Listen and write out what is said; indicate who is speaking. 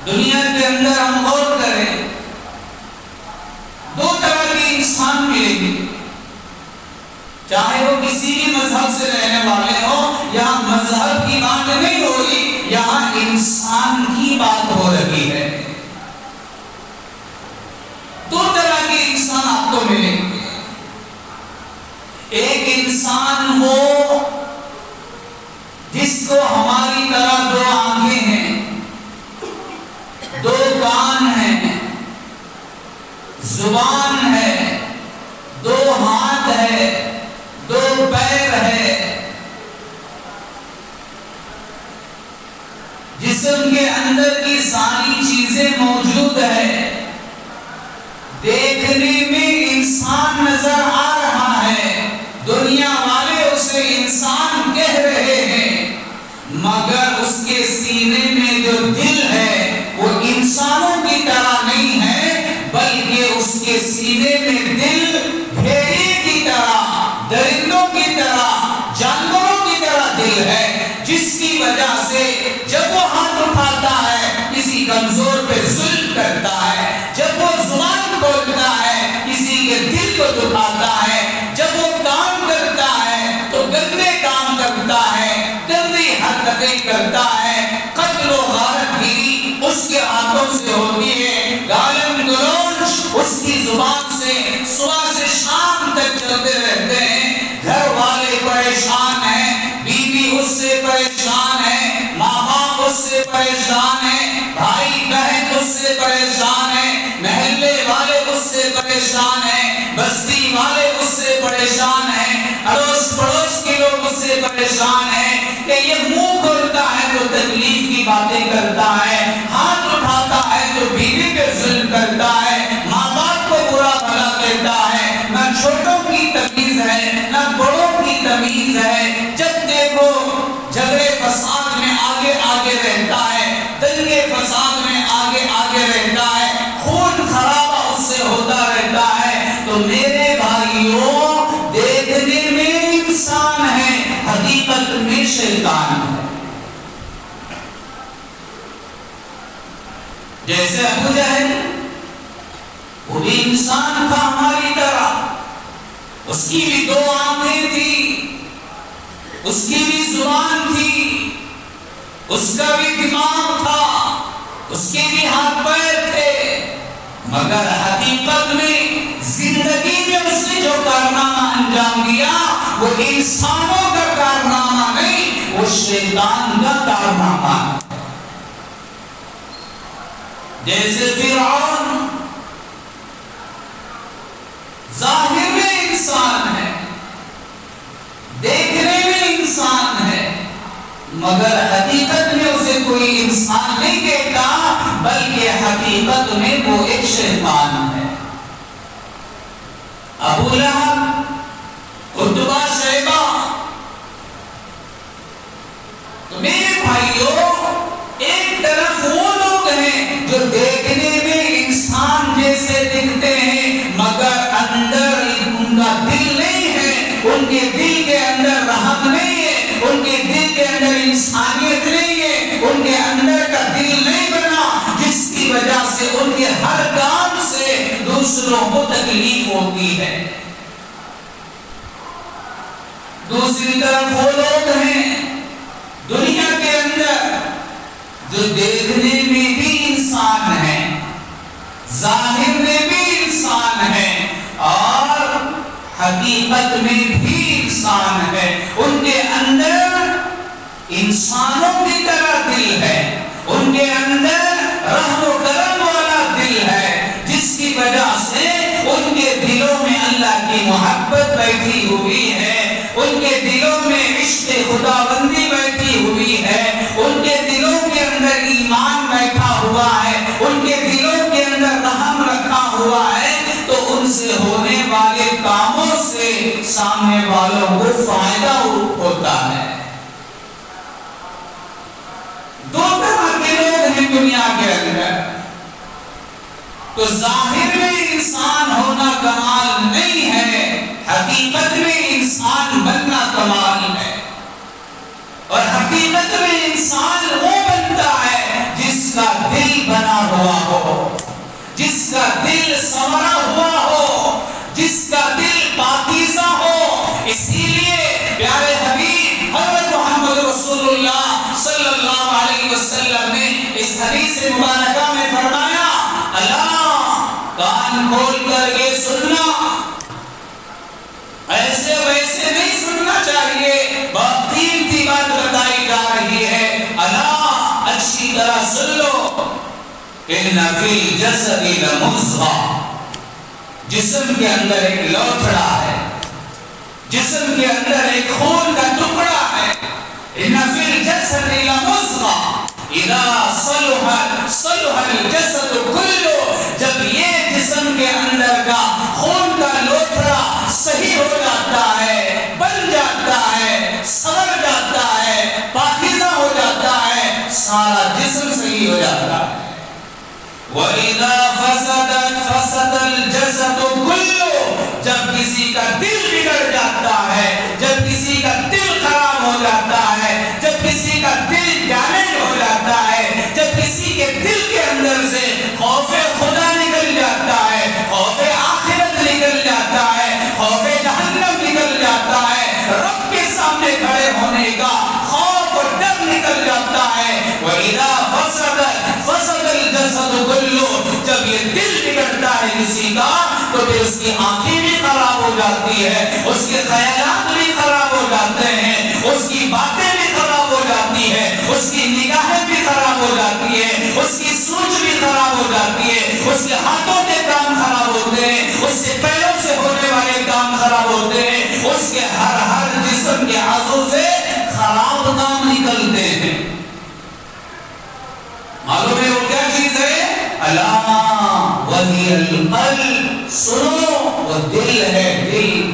Speaker 1: دنیا کے اندر ہم غور کریں، دو طرح کے انسان ملیں گے، چاہے وہ کسی بھی مذہب سے رہنے والے ہوں، یہاں مذہب کی بات نہیں ہو رہی، یہاں انسان کی بات ہو رہی ہے۔ دو طرح کے انسان آپ کو ملیں گے۔ ایک انسان وہ جس کو ہماری طرح دو آنکھیں ہیں، دو کان ہیں، زبان ہے، دو ہاتھ ہے، دو پیر ہے، جسم کے اندر کی ساری چیزیں موجود ہے، دیکھنے میں انسان نظر آ رہا ہے، دنیا والے اسے انسان کہہ رہے ہیں، مگر اس کے سینے میں جو دل ہے وہ انسانوں کی طرح نہیں ہے، بلکہ اس کے سینے میں دل بھیڑیے کی طرح، درندوں کی طرح، جانوروں کی طرح دل ہے، جس کی وجہ سے جب وہ ہاتھ اٹھاتا ہے کسی کمزور پہ ظلم کرتا ہے، جب وہ زبان کھولتا ہے کسی کے دل کو دکھاتا ہے، جب وہ کام کرتا ہے تو گندے کام کرتا ہے، گندی حرکتیں کرتا ہے، قتل و غارت گیری اس کے ہاتھوں سے ہوتی ہے، گالم گلوچ اس کی زبان سے صبح سے شام تک چلتے رہتے ہیں، گھر والے پریشان ہیں، بیوی اس سے پریشان ہے، ماں باپ اس سے پریشان ہے، بھائی بہن اس سے پریشان ہے، محلے والے اس سے پریشان ہیں، بستی والے اس سے پریشان ہیں، اڑوس پڑوس کے لوگ اس سے پریشان ہیں کہ یہ منہ کھولتا ہے تو تکلیف کی باتیں کرتا ہے، ہاتھ اٹھاتا ہے تو بیوی پہ ظلم کرتا ہے، ماں باپ کو برا بھلا کہتا ہے، نہ چھوٹوں کی تمیز ہے نہ بڑوں کی تمیز ہے، جب دیکھو جھگڑے فساد میں آگے آگے رہتا ہے، دنگے فساد میں آگے آگے رہتا ہے، خون خرابہ اس سے ہوتا رہتا ہے، تو میرے بھائیوں دیکھنے میں انسان ہے، حقیقت میں شیطان ہے۔ جیسے ابو جہل وہ بھی انسان تھا ہماری طرح، اس کی بھی دو آنکھیں تھی، اس کی بھی زبان تھی، اس کا بھی دماغ تھا، اس کے بھی ہاتھ پیر تھے، مگر حقیقت میں زندگی میں اس نے جو کارنامہ انجام دیا وہ انسانوں کا کارنامہ نہیں، وہ شیطان کا کارنامہ ہے۔ جیسے فرعون ظاہر میں انسان ہے، دیکھنے میں انسان ہے، مگر حقیقت میں اسے کوئی انسان نہیں کہتا، بلکہ حقیقت میں وہ ایک شیطان ہے۔ ابو لہب، عتبہ، شیبہ، تو میرے بھائیوں ایک طرف وہ لوگ ہیں جو دیکھنے میں انسان جیسے دکھتے ہیں، مگر اندر ان کا دل نہیں ہے، ان کے دل کے اندر رحم نہیں ہے، ان کے دل کے اندر انسانیت نہیں ہے، ان کے اندر کا دل نہیں بنا، جس کی وجہ سے ان کے ہر کام سے دوسروں کو تکلیف ہوتی ہے۔ دوسری طرف وہ لوگ ہیں دنیا کے اندر جو دیکھنے میں بھی انسان ہیں، ظاہر میں بھی انسان ہیں، اور حقیقت میں بھی انسان ہے، ان کے اندر انسانوں کی طرح دل ہے، ان کے اندر رحم و کرم والا دل ہے، جس کی وجہ سے ان کے دلوں میں اللہ کی محبت بیٹھی ہوئی ہے، ان کے دلوں میں عشق خداوندی بیٹھی ہوئی ہے، ان کے دلوں کے اندر ایمان بیٹھا ہوا ہے، ان کے دلوں کے اندر رحم رکھا ہوا ہے، تو ان سے ہونے والے کاموں سے سامنے والوں کو فائدہ ہوتا ہے۔ دو طرح کے لوگ ہیں دنیا کے اندر، تو ظاہر میں انسان ہونا کمال نہیں ہے، حقیقت میں انسان بننا کمال ہے، اور حقیقت میں انسان وہ بنتا ہے جس کا دل کا دل سنورا ہوا ہو، جس کا دل پاکیزہ ہو. اسی لیے پیارے حبیب حضرت محمد رسول اللہ صلی اللہ علیہ وسلم نے اس حدیث مبارکہ میں فرمایا، اللہ کان کھول کر یہ سننا، ایسے ویسے نہیں سننا چاہیے، بہت قیمتی بات بتائی جا رہی ہے. اللہ اچھی طرح سن لو، ان فی الجسد لمضغہ، جسم کے اندر ایک لوتھڑا ہے، جسم کے اندر ایک خون کا ٹکڑا ہے. ان فی الجسد لمضغہ اذا صلح الجسد کلہ، جب یہ جسم کے اندر کا خون کا لوتھڑا صحیح ہو جاتا ہے، بن جاتا ہے، سنور جاتا ہے، پاکیزہ ہو جاتا ہے، سارا جسم صحیح ہو جاتا ہے. وَإِذَا فَسَدَ الْجَسَدُ كُلُّهُ، جب کسی کا دل بگڑ جاتا ہے، جب کسی کا دل خراب ہو جاتا ہے، جب کسی کا دل ڈیمیج ہو جاتا ہے، جب کسی کے دل کے اندر سے خوف خدا نکل جاتا ہے، خوف آخرت نکل جاتا ہے، خوف جہنم نکل جاتا ہے، رب کے سامنے کھڑے ہونے کا خوف اور ڈر نکل جاتا ہے. وَإِذَا فَسَدَ الْجَسَدُ كُلُّهُ، جب یہ دل بگڑتا ہے کسی کا تو پھر اس کی آنکھیں بھی خراب ہو جاتی ہے، اس کے خیالات بھی خراب ہو جاتے ہیں، اس کی باتیں بھی خراب ہو جاتی ہے، اس کی نگاہیں بھی خراب ہو جاتی ہے، اس کی سوچ بھی خراب ہو جاتی ہے، اس کے ہاتھوں کے کام خراب ہوتے ہیں، اس سے پیروں سے ہونے والے کام خراب ہوتے ہیں، اس کے ہر جسم کے عضو سے خراب کام نکلتے ہیں. معلوم ہے وہ کیا چیز ہے؟ الا وہی القلب، سنو وہ دل ہے، دل